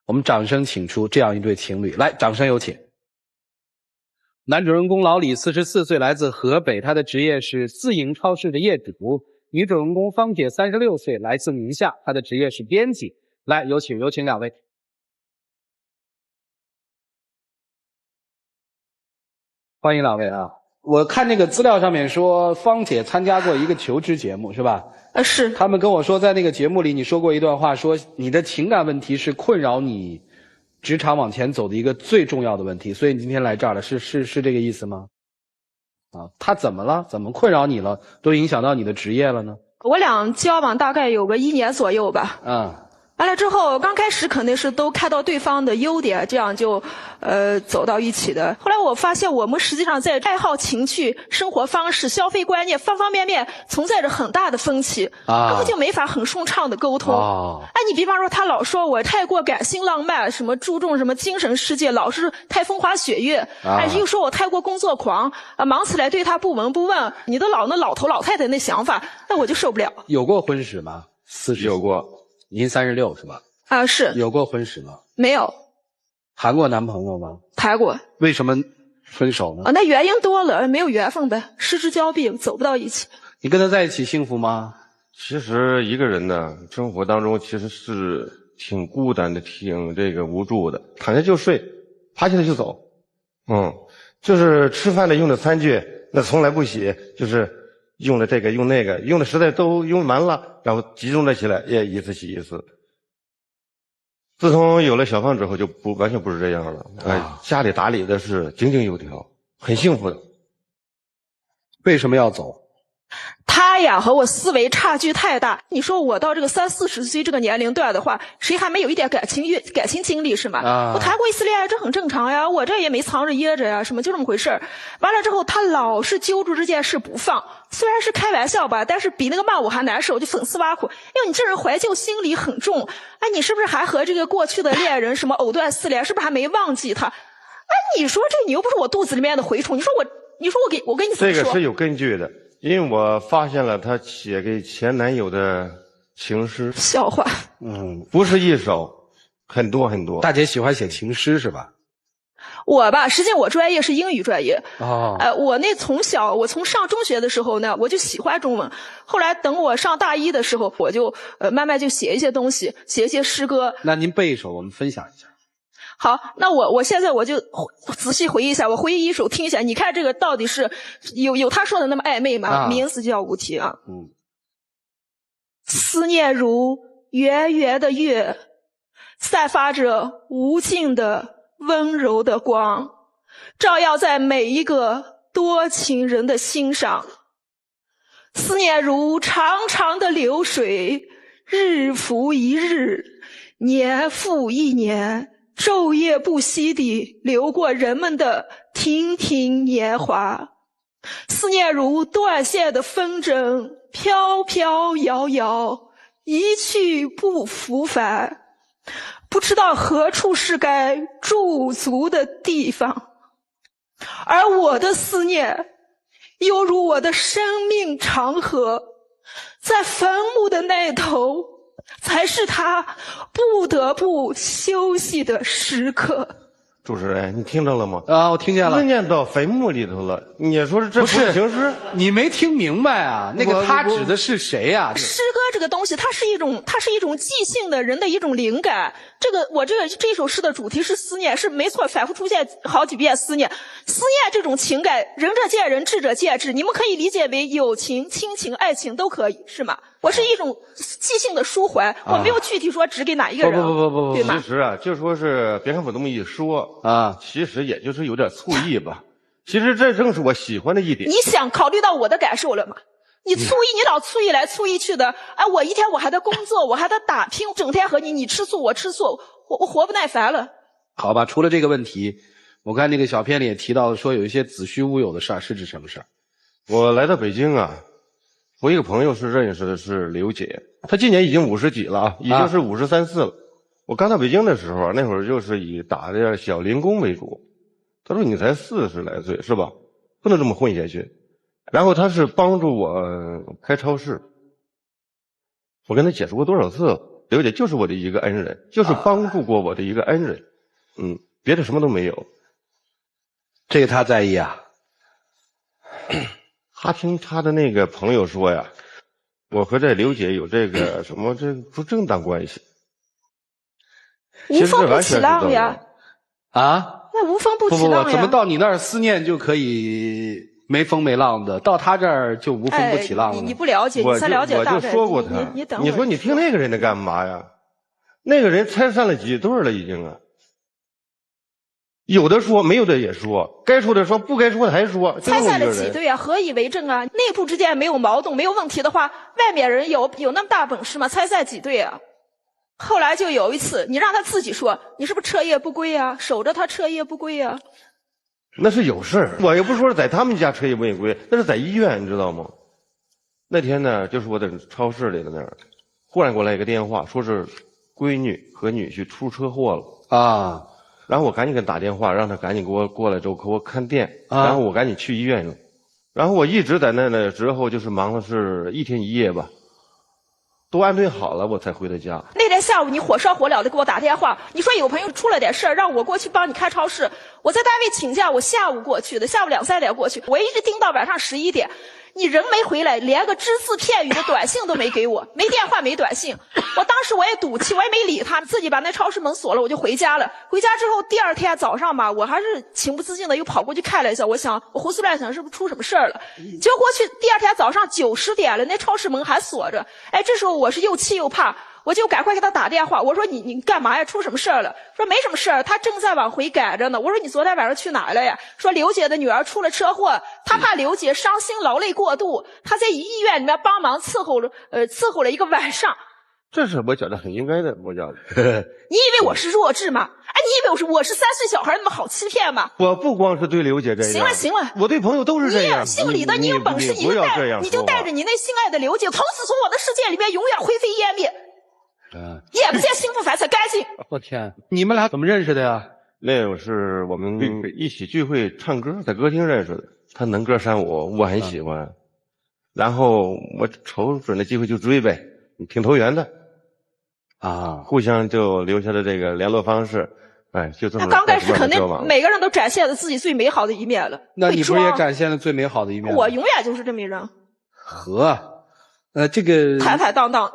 我们掌声请出这样一对情侣，来，掌声有请。男主人公老李44岁，来自河北，他的职业是自营超市的业主。女主人公芳姐36岁，来自宁夏，她的职业是编辑。来，有请两位。欢迎两位啊！我看那个资料上面说，芳姐参加过一个求职节目，是吧？是。他们跟我说，在那个节目里，你说过一段话，说你的情感问题是困扰你职场往前走的一个最重要的问题，所以你今天来这儿了，是这个意思吗？啊，他怎么了？怎么困扰你了？都影响到你的职业了呢？我俩交往大概有个1年左右吧。完了之后，刚开始肯定是都看到对方的优点，这样就走到一起的。后来我发现，我们实际上在爱好、情趣、生活方式、消费观念方方面面存在着很大的分歧，根本就没法很顺畅的沟通。哎，你比方说，他老说我太过感性浪漫，什么注重什么精神世界，老是太风花雪月。哎，又说我太过工作狂，忙起来对他不闻不问。你都那老头老太太那想法，那我就受不了。有过婚史吗？40有过。您36是吧？是。有过婚史吗？没有。谈过男朋友吗？谈过。为什么分手呢？那原因多了，没有缘分呗，失之交臂，走不到一起。你跟他在一起幸福吗？其实一个人呢，生活当中其实是挺孤单的，挺无助的。躺下就睡，爬起来就走。就是吃饭的用的餐具，那从来不洗，就是用了这个用那个，用的实在都用完了，然后集中了起来，也一次洗一次。自从有了小芳之后，就完全不是这样了。家里打理的是井井有条，很幸福的。为什么要走？他呀和我思维差距太大。你说我到这个30、40岁这个年龄段的话，谁还没有一点感情经历是吗？我谈过一次恋爱，这很正常呀，我这也没藏着掖着呀，什么就这么回事。完了之后，他老是揪住这件事不放，虽然是开玩笑吧，但是比那个骂我还难受，就讽刺挖苦。因为你这人怀旧心理很重，哎，你是不是还和这个过去的恋人什么藕断丝连，是不是还没忘记他？哎，你说这你又不是我肚子里面的蛔虫，你说我跟你怎么说？这个是有根据的。因为我发现了他写给前男友的情诗，笑话。不是一首，很多很多。大姐喜欢写情诗是吧？我吧，实际上我专业是英语专业。我从上中学的时候呢，我就喜欢中文。后来等我上大一的时候，我就慢慢就写一些东西，写一些诗歌。那您背一首，我们分享一下。好，那我现在我就仔细回忆一下，我回忆一首听一下，你看这个到底是有他说的那么暧昧吗？名字叫无题啊。思念如圆圆的月，散发着无尽的温柔的光，照耀在每一个多情人的心上。思念如长长的流水，日复一日，年复一年，昼夜不息地流过人们的亭亭年华。思念如断线的风筝，飘飘摇摇，一去不复返，不知道何处是该驻足的地方。而我的思念犹如我的生命长河，在坟墓的那头才是他不得不休息的时刻。主持人，你听着了吗？我听见了。念到坟墓里头了，你说这不是情诗？你没听明白啊？那个他指的是谁呀？诗歌这个东西，它是一种即兴的人的一种灵感。这首诗的主题是思念，是没错，反复出现好几遍思念。思念这种情感，仁者见仁，智者见智，你们可以理解为友情、亲情、爱情都可以，是吗？我是一种即兴的抒怀，我没有具体说指给哪一个人，不，对吗？其实就说是别看我这么一说其实也就是有点醋意吧。其实这正是我喜欢的一点。你想考虑到我的感受了吗？你醋意，你老醋意来醋意去的，哎，我一天我还得工作，我还得打拼，整天和你吃醋我吃醋，我活不耐烦了。好吧，除了这个问题，我看那个小片里也提到说有一些子虚乌有的事儿，是指什么事儿？我来到北京我一个朋友是认识的是刘姐，她今年已经50几了已经是53、54了。我刚到北京的时候那会儿就是以打的小零工为主。他说你才40来岁是吧？不能这么混下去。然后他是帮助我开超市。我跟他解释过多少次，刘姐就是我的一个恩人，就是帮助过我的一个恩人，别的什么都没有。这个他在意啊？他听他的那个朋友说呀，我和这刘姐有这个什么这不正当关系。无风不起浪呀！啊？那无风不起浪呀！不，怎么到你那儿思念就可以没风没浪的，到他这儿就无风不起浪了？你不了解，你才了解大概。我就说过他，你等会儿。你说你听那个人的干嘛呀？那个人拆散了几对了已经啊。有的说，没有的也说，该说的说，不该说的还说。拆散了几对啊？何以为证啊？内部之间没有矛盾、没有问题的话，外面人有那么大本事吗？拆散几对啊？后来就有一次，你让他自己说，你是不是彻夜不归啊？守着他彻夜不归啊？那是有事儿，我也不是说是在他们家彻夜不归，那是在医院，你知道吗？那天呢，就是我在超市里的那儿，忽然给我来一个电话，说是闺女和女婿出车祸了啊。然后我赶紧给他打电话，让他赶紧给我过来之后给我看店，然后我赶紧去医院了。然后我一直在那呢，之后就是忙了是1天1夜吧，都安顿好了我才回的家。那天下午你火烧火燎的给我打电话，你说有朋友出了点事儿，让我过去帮你开超市。我在单位请假，我下午过去的，下午2、3点过去，我一直盯到晚上11点。你人没回来，连个只字片语的短信都没给我，没电话没短信。我当时我也赌气，我也没理他，自己把那超市门锁了，我就回家了。回家之后第2天早上吧，我还是情不自禁的又跑过去看了一下，我想我胡思乱想是不是出什么事儿了。结果过去第2天早上9、10点了，那超市门还锁着。哎，这时候我是又气又怕。我就赶快给他打电话，我说你干嘛呀？出什么事儿了？说没什么事儿，他正在往回赶着呢。我说你昨天晚上去哪儿了呀？说刘姐的女儿出了车祸，他怕刘姐伤心劳累过度，他在医院里面帮忙伺候了一个晚上。这是我觉得很应该的，我觉得。你以为我是弱智吗？哎，你以为我是3岁小孩那么好欺骗吗？我不光是对刘姐这样。行了，我对朋友都是这样。你姓李的，你有本事你就带着你那心爱的刘姐，从此从我的世界里面永远灰飞烟灭。眼不见心不烦才干净。我天，你们俩怎么认识的呀？那是我们一起聚会唱歌，在歌厅认识的。他能歌善舞，我很喜欢。然后我瞅准了机会就追呗，挺投缘的。啊，互相就留下了这个联络方式。哎，就这么。刚开始肯定每个人都展现了自己最美好的一面了。那你不是也展现了最美好的一面？我永远就是这么一人。这个坦坦荡荡。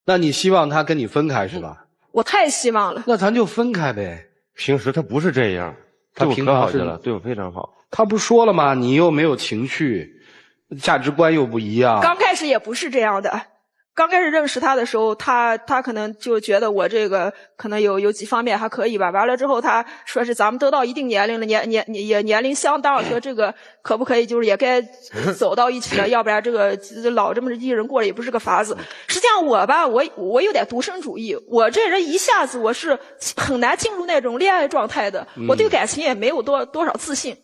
那你希望他跟你分开是吧？我太希望了。那咱就分开呗。平时他不是这样，他平常好去了，对我非常好。他不说了吗？你又没有情绪，价值观又不一样。刚开始也不是这样的。刚开始认识他的时候，他可能就觉得我这个可能有几方面还可以吧。完了之后，他说是咱们都到一定年龄了，年龄相当，说这个可不可以就是也该走到一起了，要不然这个老这么一人过了也不是个法子。实际上我吧，我有点独身主义，我这人一下子我是很难进入那种恋爱状态的，我对感情也没有多少自信。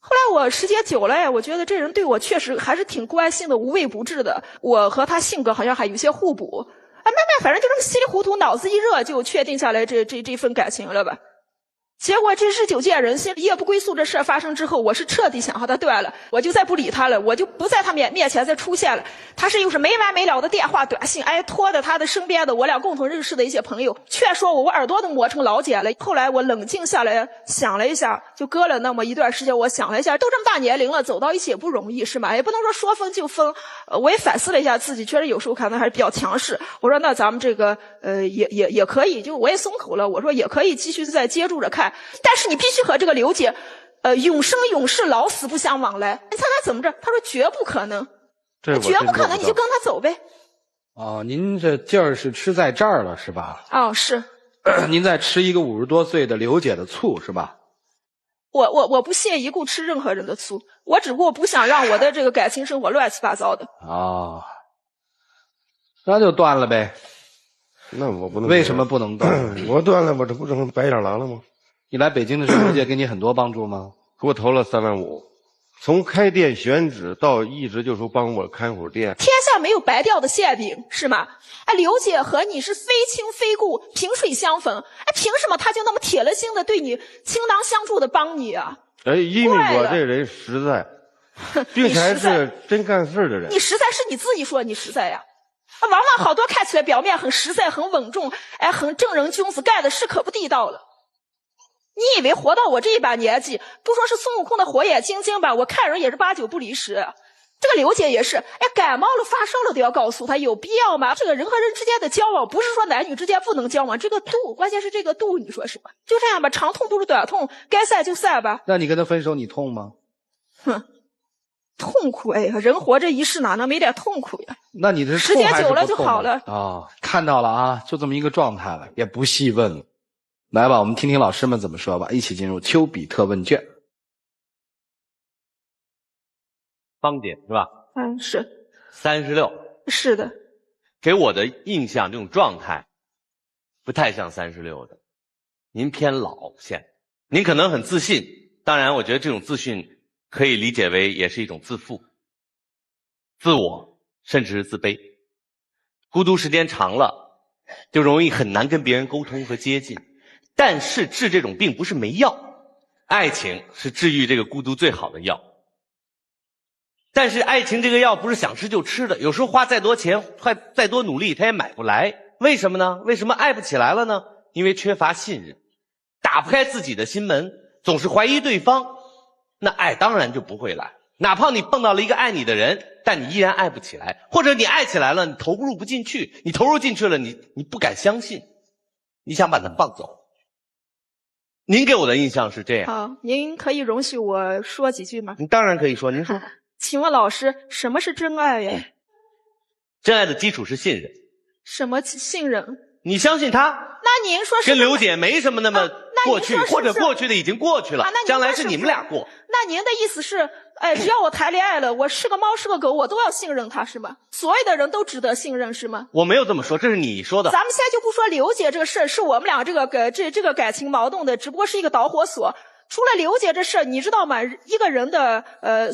后来我时间久了呀，我觉得这人对我确实还是挺关心的，无微不至的。我和他性格好像还有些互补。哎，慢慢反正就这么稀里糊涂，脑子一热就确定下来这份感情了吧。结果这日久见人心，夜不归宿这事儿发生之后，我是彻底想和他断了，我就再不理他了，我就不在他面前再出现了。他是又是没完没了的电话短信，哎，拖着他的身边的我俩共同认识的一些朋友劝说我耳朵都磨成老茧了。后来我冷静下来想了一下，就隔了那么一段时间，我想了一下，都这么大年龄了，走到一起也不容易是吗？也不能说分就分。我也反思了一下自己，确实有时候可能还是比较强势。我说那咱们这个也可以，就我也松口了，我说也可以继续再接触着看。但是你必须和这个刘姐，永生永世老死不相往来。你猜他怎么着？他说绝不可能，绝不可能，你就跟他走呗。哦，您这劲儿是吃在这儿了是吧？哦，是。您在吃一个50多岁的刘姐的醋是吧？我不屑一顾吃任何人的醋，我只不过不想让我的这个感情生活乱七八糟的。哦，那就断了呗。那我不能。为什么不能断？我断了，我这不成白眼狼了吗？你来北京的时候，刘姐给你很多帮助吗？给我投了3万5，从开店选址到一直就说帮我看会儿店。天下没有白掉的馅饼是吗？哎，刘姐和你是非亲非故，萍水相逢。哎，凭什么她就那么铁了心的对你倾囊相助的帮你啊？哎，因为我这人实在，并且还是真干事的人。你实在是你自己说你实在呀？往往好多看起来表面很实在、很稳重，哎，很正人君子，干的事可不地道了。你以为活到我这一把年纪，不说是孙悟空的火眼金睛吧，我看人也是8、9不离10。这个刘姐也是，哎，感冒了、发烧了都要告诉她，有必要吗？这个人和人之间的交往，不是说男女之间不能交往，这个度，关键是这个度，你说是吧？就这样吧，长痛不如短痛，该散就散吧。那你跟他分手，你痛吗？哼，痛苦哎呀，人活着一世哪能没点痛苦呀？那你这时间久了就好了啊。看到了啊，就这么一个状态了，也不细问了。来吧，我们听听老师们怎么说吧，一起进入丘比特问卷。芳姐是吧？嗯，是36，是的。给我的印象这种状态不太像36的，您偏老现在。您可能很自信，当然我觉得这种自信可以理解为也是一种自负、自我，甚至是自卑。孤独时间长了，就容易很难跟别人沟通和接近。但是治这种病不是没药，爱情是治愈这个孤独最好的药。但是爱情这个药不是想吃就吃的，有时候花再多钱，花再多努力，它也买不来。为什么呢？为什么爱不起来了呢？因为缺乏信任，打不开自己的心门，总是怀疑对方，那爱当然就不会来。哪怕你碰到了一个爱你的人，但你依然爱不起来，或者你爱起来了，你投入不进去，你投入进去了，你不敢相信，你想把它放走。您给我的印象是这样。好，您可以容许我说几句吗？你当然可以说，您说。请问老师，什么是真爱呀？真爱的基础是信任。什么信任？你相信他？那您说是跟刘姐没什么那么过去，是或者过去的已经过去了，将来是你们俩过。那您的意思是，哎，只要我谈恋爱了，我是个猫是个狗，我都要信任他是吗？所有的人都值得信任是吗？我没有这么说，这是你说的。咱们现在就不说刘姐这个事儿，是我们俩这个感情矛盾的，只不过是一个导火索。除了刘姐这事儿，你知道吗？一个人的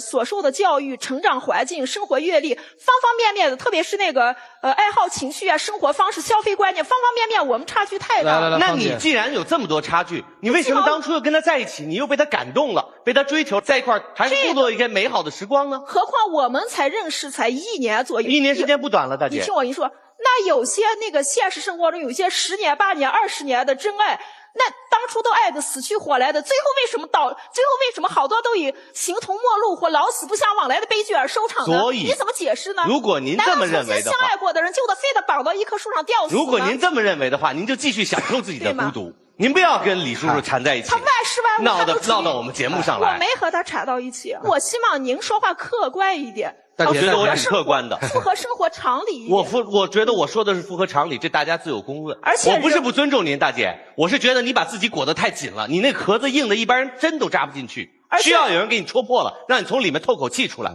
所受的教育、成长环境、生活阅历，方方面面的，特别是那个爱好、情绪啊、生活方式、消费观念，方方面面，我们差距太大了。那你既然有这么多差距，你为什么当初又跟他在一起？你又被他感动了，被他追求，在一块儿还是度过一个美好的时光呢？何况我们才认识才1年左右，1年时间不短了，大姐。你听我一说，那有些那个现实生活中有些10年、8年、20年的真爱。那当初都爱得死去活来的，最后为什么好多都以形同陌路或老死不相往来的悲剧而收场呢？所以你怎么解释呢？如果您这么认为的话，相爱过的人就得非得绑到一棵树上吊死吗？如果您这么认为的话，您就继续享受自己的孤独，您不要跟李叔叔缠在一起，他万事万物闹到我们节目上来。我没和他缠到一起，我希望您说话客观一点。我觉得我挺客观的，符合生活常理一点。我觉得我说的是符合常理，这大家自有公论。而且我不是不尊重您，大姐，我是觉得你把自己裹得太紧了，你那壳子硬的，一般人针都扎不进去，需要有人给你戳破了，让你从里面透口气出来。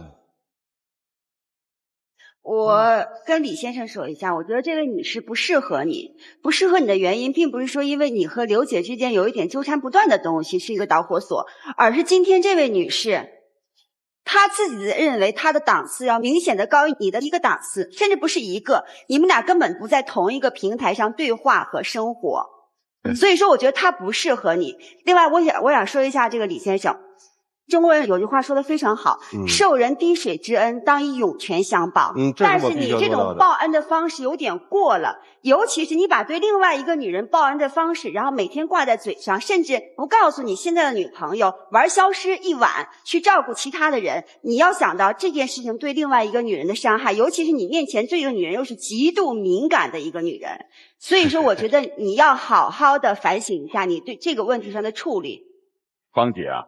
我跟李先生说一下，我觉得这位女士不适合你，不适合你的原因，并不是说因为你和刘姐之间有一点纠缠不断的东西是一个导火索，而是今天这位女士。他自己认为他的档次要明显的高于你的一个档次，甚至不是一个，你们俩根本不在同一个平台上对话和生活，所以说我觉得他不适合你。另外我想说一下这个李先生，中国人有句话说的非常好，受人滴水之恩当以涌泉相报。但是你这种报恩的方式有点过了，尤其是你把对另外一个女人报恩的方式，然后每天挂在嘴上，甚至不告诉你现在的女朋友，玩消失一晚，去照顾其他的人。你要想到这件事情对另外一个女人的伤害，尤其是你面前这个女人又是极度敏感的一个女人，所以说我觉得你要好好的反省一下你对这个问题上的处理。芳姐啊，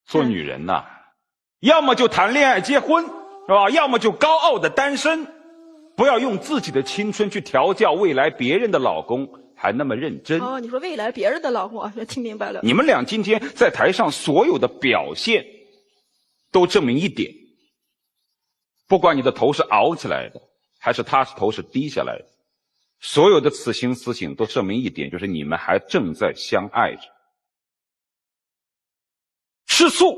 做女人呐，要么就谈恋爱结婚，是吧？要么就高傲的单身，不要用自己的青春去调教未来别人的老公，还那么认真。哦，你说未来别人的老公啊，听明白了。你们俩今天在台上所有的表现，都证明一点：不管你的头是熬起来的，还是他头是低下来的，所有的此情此景都证明一点，就是你们还正在相爱着。吃醋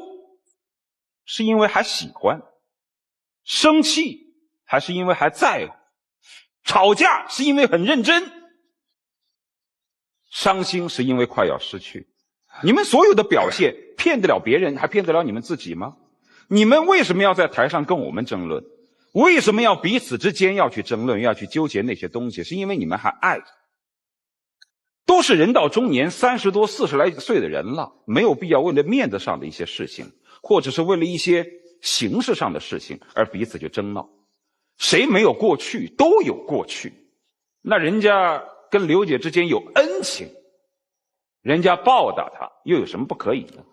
是因为还喜欢，生气还是因为还在乎，吵架是因为很认真，伤心是因为快要失去。你们所有的表现骗得了别人，还骗得了你们自己吗？你们为什么要在台上跟我们争论？为什么要彼此之间要去争论，要去纠结那些东西？是因为你们还爱着。都是人到中年，30多、40来岁的人了，没有必要为了面子上的一些事情，或者是为了一些形式上的事情而彼此去争闹。谁没有过去？都有过去。那人家跟刘姐之间有恩情，人家报答她，又有什么不可以呢？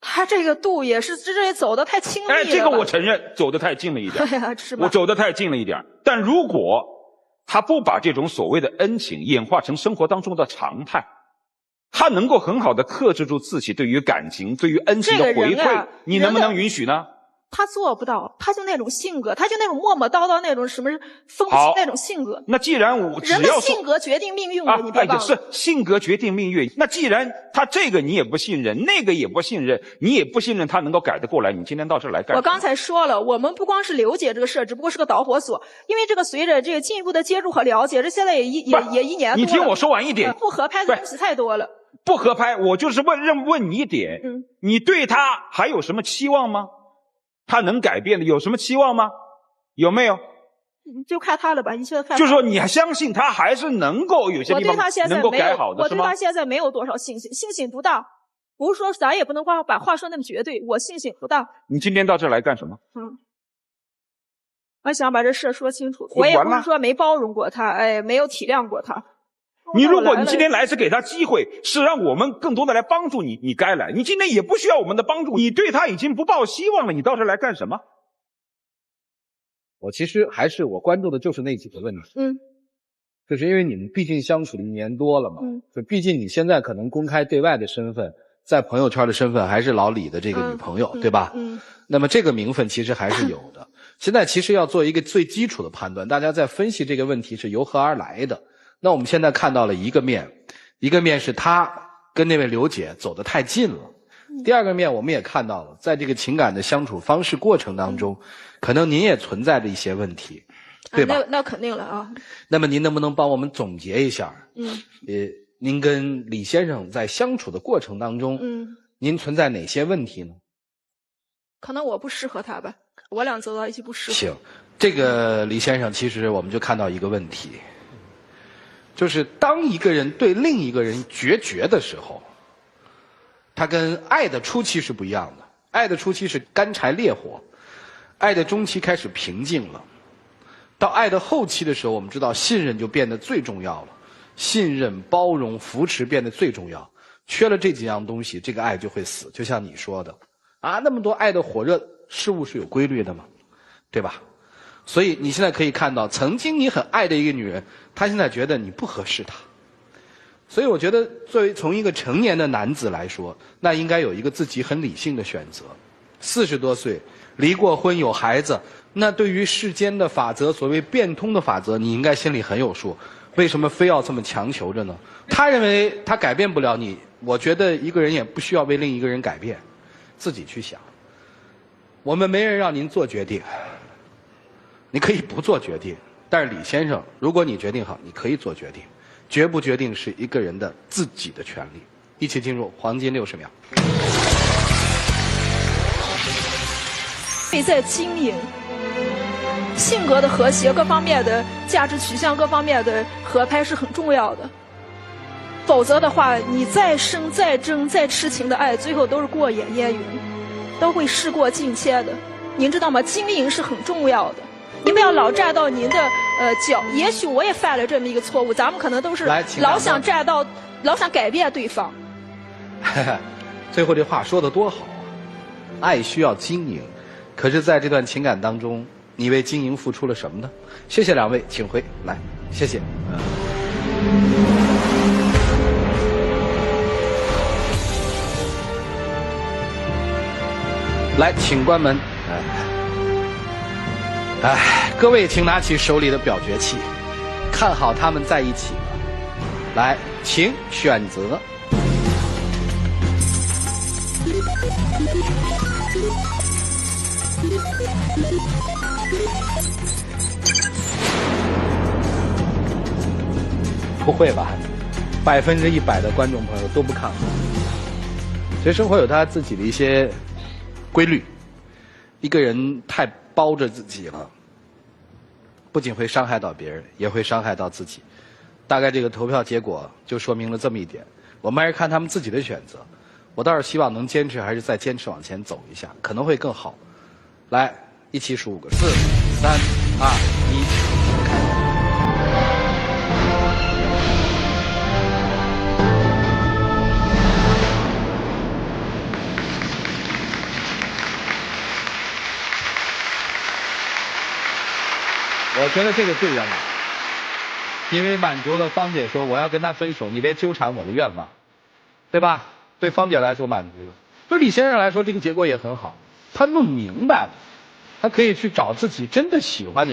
他这个度也是这走得太轻易了。哎，这个我承认，走得太近了一点。对呀，是吧？我走得太近了一点。但如果他不把这种所谓的恩情演化成生活当中的常态，他能够很好的克制住自己对于感情、对于恩情的回馈，你能不能允许呢？他做不到，他就那种性格，他就那种磨磨叨叨那种什么风情那种性格。那既然人的性格决定命运的，你别忘了。是性格决定命运。那既然他这个你也不信任，那个也不信任，你也不信任他能够改得过来，你今天到这儿来干什么？我刚才说了，我们不光是刘姐这个事，只不过是个导火索，因为这个随着这个进一步的接触和了解，这现在也1年多了。你听我说完一点，不合拍的东西太多了。不合拍，我就是问你一点，你对他还有什么期望吗？他能改变的有什么期望吗？有没有？就看他了吧，一切看他。就是说，你还相信他还是能够有些地方能够改好的，我对他现在没有多少信心，信心不大。不是说咱也不能把话说那么绝对，我信心不大。你今天到这儿来干什么？我想把这事说清楚。我也不是说没包容过他，哎，没有体谅过他。如果你今天来是给他机会，是让我们更多的来帮助你，你该来。你今天也不需要我们的帮助，你对他已经不抱希望了，你到这来干什么？我其实我关注的就是那几个问题。就是因为你们毕竟相处了1年多了嘛，就毕竟你现在可能公开对外的身份，在朋友圈的身份还是老李的这个女朋友，对吧？那么这个名分其实还是有的。现在其实要做一个最基础的判断，大家在分析这个问题是由何而来的。那我们现在看到了一个面是他跟那位刘姐走得太近了。第二个面我们也看到了，在这个情感的相处方式过程当中，可能您也存在着一些问题，对吧？那肯定了啊。那么您能不能帮我们总结一下？您跟李先生在相处的过程当中，您存在哪些问题呢？可能我不适合他吧，我俩走到一起不适合。行，这个李先生其实我们就看到一个问题。就是当一个人对另一个人决绝的时候，他跟爱的初期是不一样的。爱的初期是干柴烈火，爱的中期开始平静了。到爱的后期的时候，我们知道信任就变得最重要了，信任、包容、扶持变得最重要。缺了这几样东西，这个爱就会死。就像你说的，那么多爱的火热事物是有规律的嘛，对吧？所以你现在可以看到，曾经你很爱的一个女人，她现在觉得你不合适她。所以我觉得作为从一个成年的男子来说，那应该有一个自己很理性的选择。40多岁离过婚有孩子，那对于世间的法则，所谓变通的法则，你应该心里很有数。为什么非要这么强求着呢？他认为他改变不了你，我觉得一个人也不需要为另一个人改变，自己去想。我们没人让您做决定，你可以不做决定，但是李先生，如果你决定好，你可以做决定。决不决定是一个人的自己的权利。一起进入黄金60秒。在经营性格的和谐，各方面的价值取向，各方面的合拍是很重要的。否则的话，你再深、再真、再痴情的爱，最后都是过眼烟云，都会事过境迁的。您知道吗？经营是很重要的。你不要老站到您的脚，也许我也犯了这么一个错误，咱们可能都是老想站到，老想改变对方。最后这话说得多好啊！爱需要经营，可是在这段情感当中，你为经营付出了什么呢？谢谢两位，请回来，谢谢。来，请关门。各位请拿起手里的表决器，看好他们在一起了。来，请选择。不会吧？100%的观众朋友都不看好。其实生活有他自己的一些规律，一个人太包着自己了，不仅会伤害到别人，也会伤害到自己。大概这个投票结果就说明了这么一点。我们还是看他们自己的选择。我倒是希望能坚持，还是再坚持往前走一下，可能会更好。来，一起数个4、3、2、1，开始。我觉得这个最圆满，因为满足了芳姐说我要跟他分手，你别纠缠我的愿望，对吧？对芳姐来说满足了，对李先生来说这个结果也很好，他弄明白了，他可以去找自己真的喜欢的人。